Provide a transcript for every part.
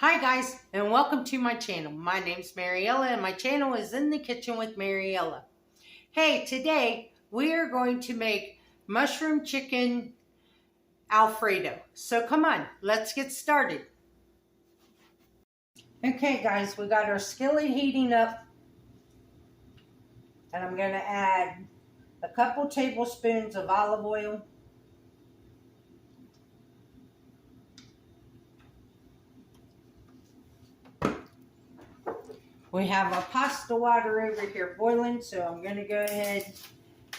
Hi guys, and welcome to my channel. My name's Mariella, and my channel is In the Kitchen with Mariella. Hey, today we are going to make mushroom chicken Alfredo. So come on, let's get started. Okay guys, we got our skillet heating up, and I'm going to add a couple tablespoons of olive oil. We have our pasta water over here boiling, so I'm going to go ahead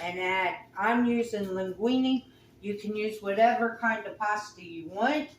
and add, I'm using linguine. You can use whatever kind of pasta you want.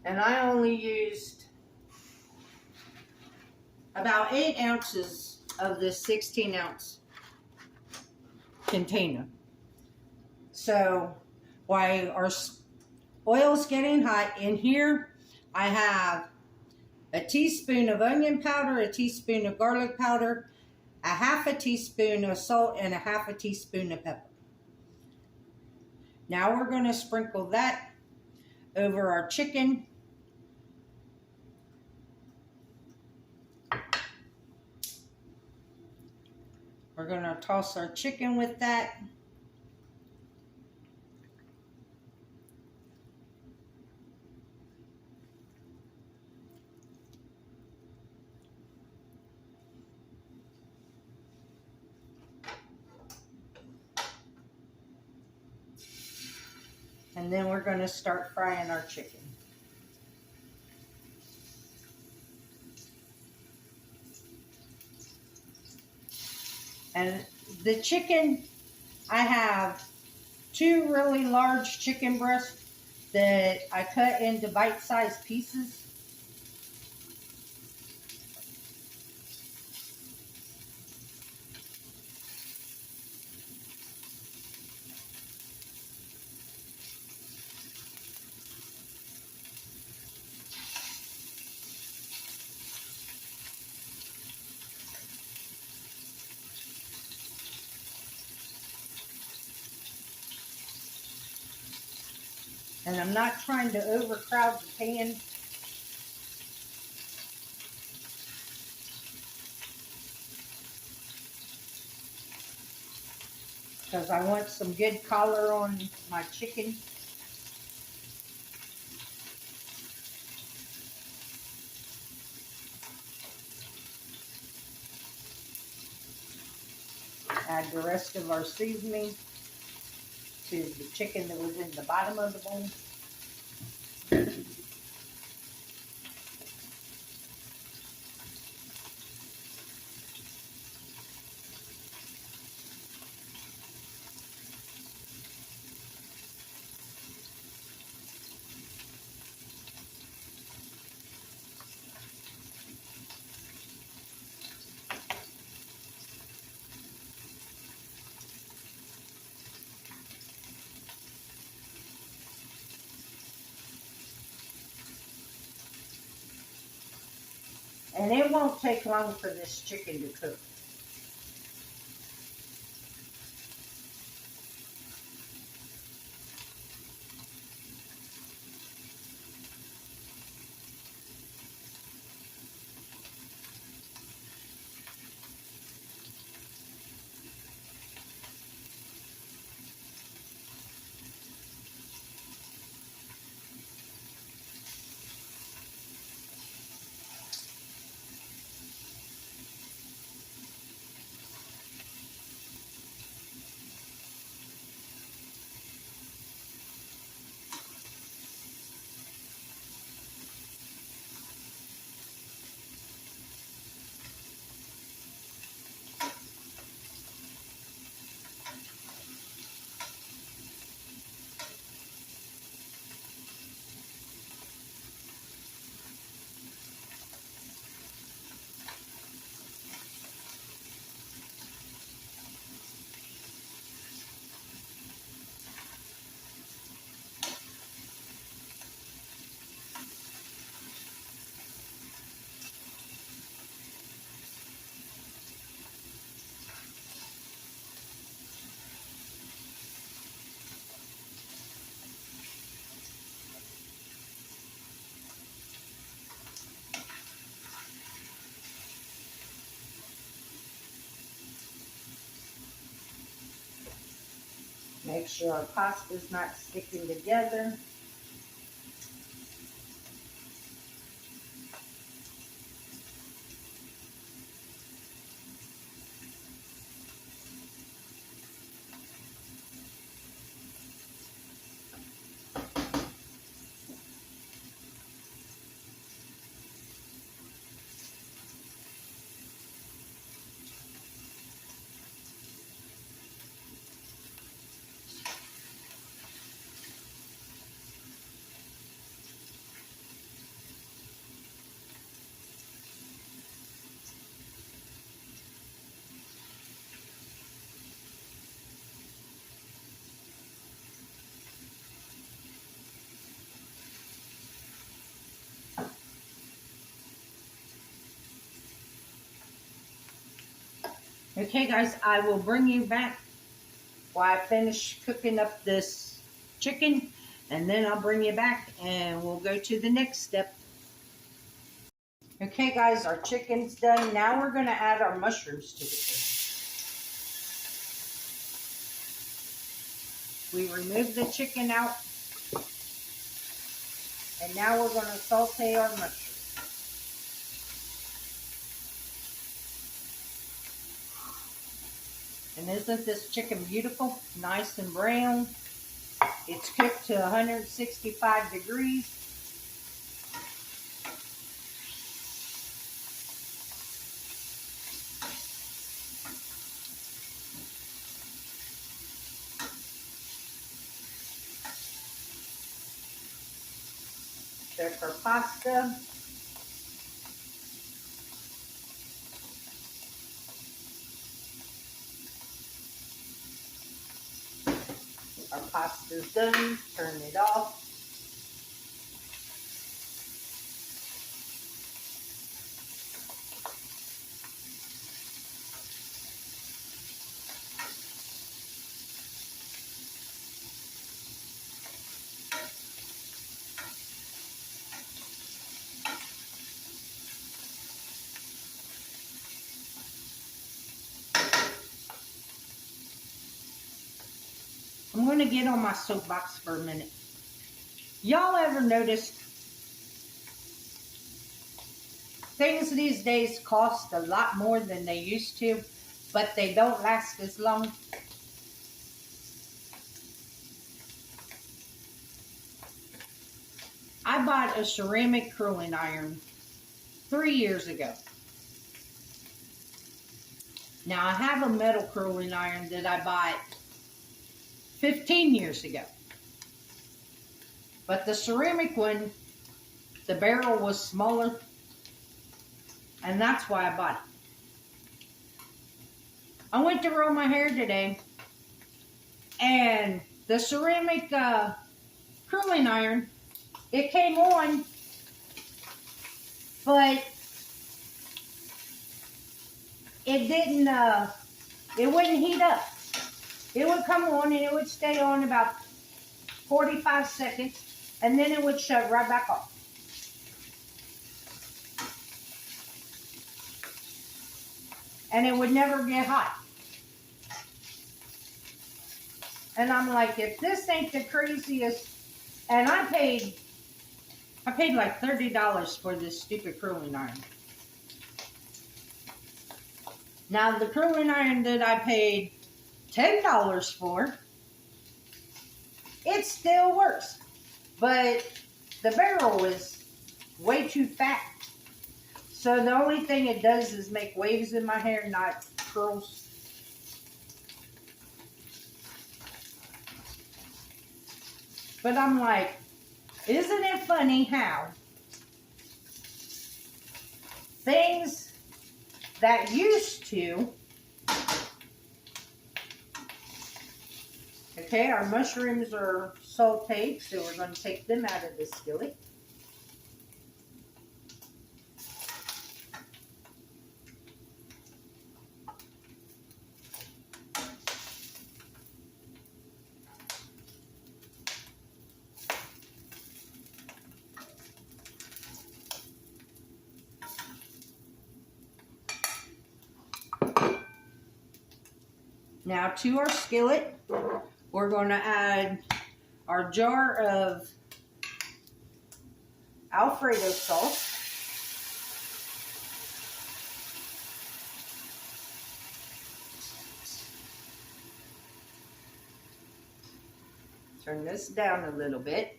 And I only used about 8 ounces of this 16-ounce container. So while our oil's getting hot, in here I have a teaspoon of onion powder, a teaspoon of garlic powder, a half a teaspoon of salt, and a half a teaspoon of pepper. Now we're going to sprinkle that over our chicken. We're going to toss our chicken with that. And then we're going to start frying our chicken. And the chicken, I have 2 really large chicken breasts that I cut into bite-sized pieces. And I'm not trying to overcrowd the pan. Because I want some good color on my chicken. Add the rest of our seasoning to the chicken that was in the bottom of the bowl. And it won't take long for this chicken to cook. Make sure our pasta's not sticking together. Okay, guys, I will bring you back while I finish cooking up this chicken, and then I'll bring you back and we'll go to the next step. Okay, guys, our chicken's done. Now we're going to add our mushrooms to the chicken. We remove the chicken out, and now we're going to saute our mushrooms. And isn't this chicken beautiful? Nice and brown. It's cooked to 165 degrees. Check our pasta. Our pasta's done. Turn it off. I'm going to get on my soapbox for a minute. Y'all ever noticed things these days cost a lot more than they used to, but they don't last as long? I bought a ceramic curling iron 3 years ago. Now I have a metal curling iron that I bought 15 years ago. But the ceramic one, the barrel was smaller, and that's why I bought it. I went to roll my hair today, and the ceramic curling iron, it came on, but it didn't, it wouldn't heat up. It would come on and it would stay on about 45 seconds, and then it would shut right back off. And it would never get hot. And I'm like, if this ain't the craziest, and I paid like $30 for this stupid curling iron. Now the curling iron that I paid $10 for, it still works, but the barrel is way too fat. So the only thing it does is make waves in my hair, not curls. But I'm like, isn't it funny how things that used to, okay, our mushrooms are sauteed, so we're going to take them out of the skillet. Now to our skillet, we're going to add our jar of Alfredo sauce. Turn this down a little bit.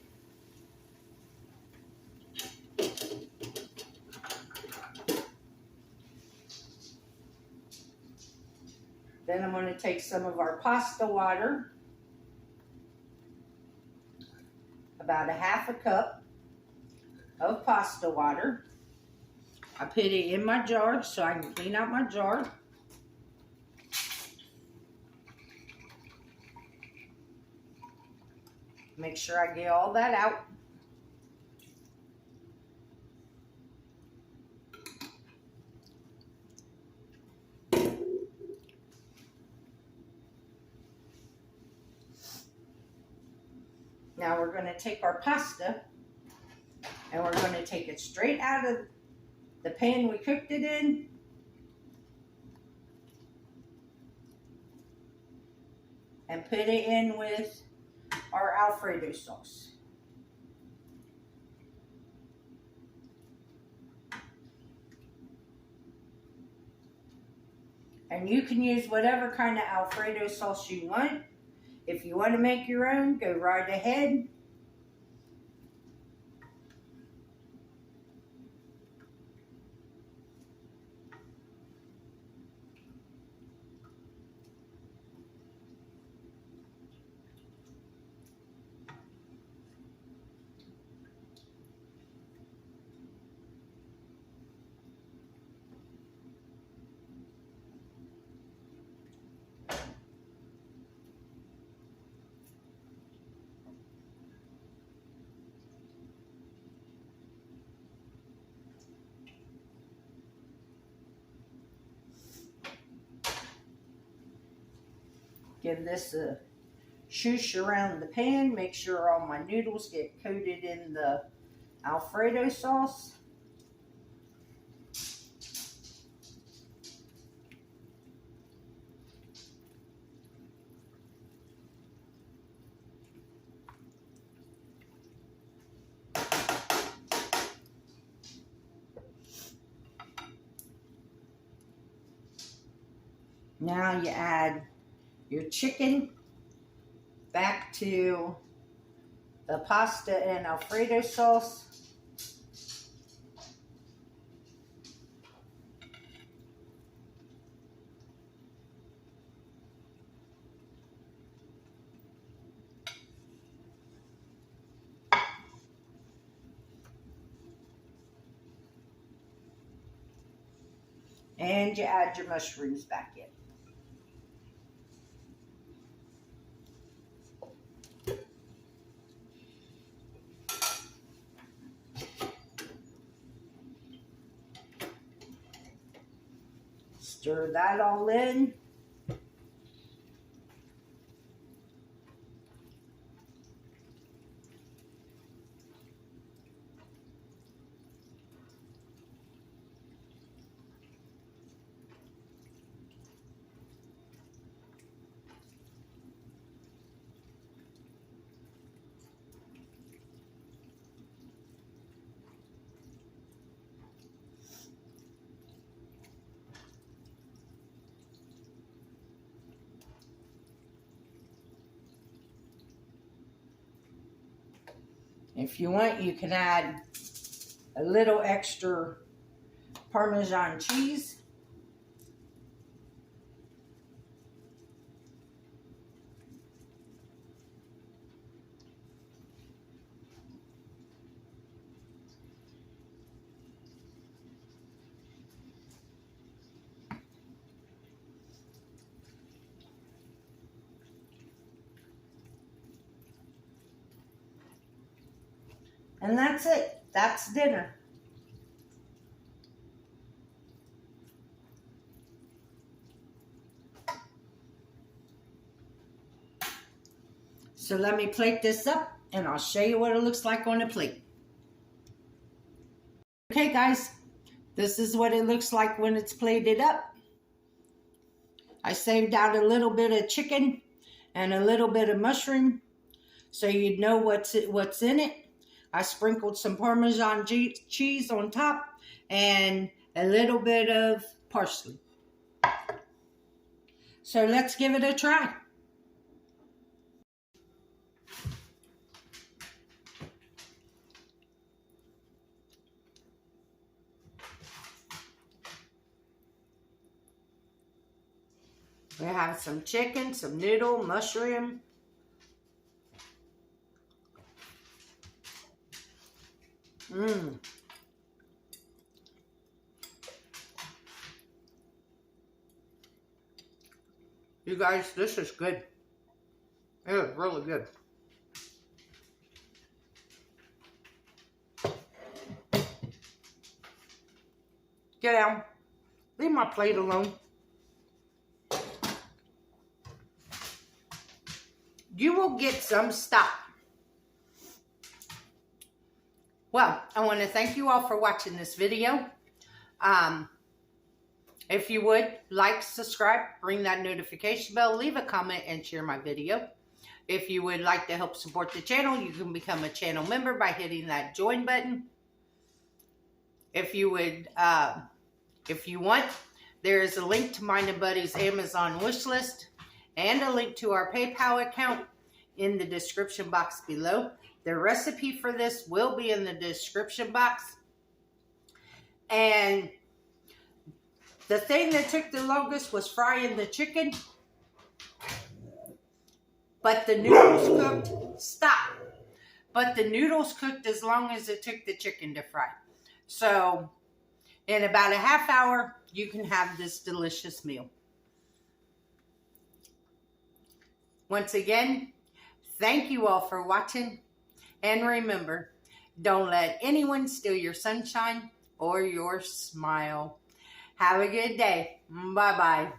Then I'm going to take some of our pasta water, about a half a cup of pasta water. I put it in my jar so I can clean out my jar. Make sure I get all that out. Now we're going to take our pasta and we're going to take it straight out of the pan we cooked it in. And put it in with our Alfredo sauce. And you can use whatever kind of Alfredo sauce you want. If you want to make your own, go right ahead. Give this a shoosh around the pan. Make sure all my noodles get coated in the Alfredo sauce. Now you add your chicken back to the pasta and Alfredo sauce. And you add your mushrooms back in. Stir that all in. If you want, you can add a little extra Parmesan cheese. And that's it. That's dinner. So let me plate this up and I'll show you what it looks like on a plate. Okay guys, this is what it looks like when it's plated up. I saved out a little bit of chicken and a little bit of mushroom so you'd know what's in it. I sprinkled some Parmesan cheese on top and a little bit of parsley. So let's give it a try. We have some chicken, some noodle, mushroom. You guys, this is good. It is really good. Get down. Leave my plate alone. You will get some stop. Well, I want to thank you all for watching this video. If you would, like, subscribe, ring that notification bell, leave a comment, and share my video. If you would like to help support the channel, you can become a channel member by hitting that join button. If you would, if you want, there is a link to mine and Buddy's Amazon wish list and a link to our PayPal account in the description box below. The recipe for this will be in the description box. And the thing that took the longest was frying the chicken. But the noodles cooked, stop. But the noodles cooked as long as it took the chicken to fry. So, in about a half hour, you can have this delicious meal. Once again, thank you all for watching. And remember, don't let anyone steal your sunshine or your smile. Have a good day. Bye-bye.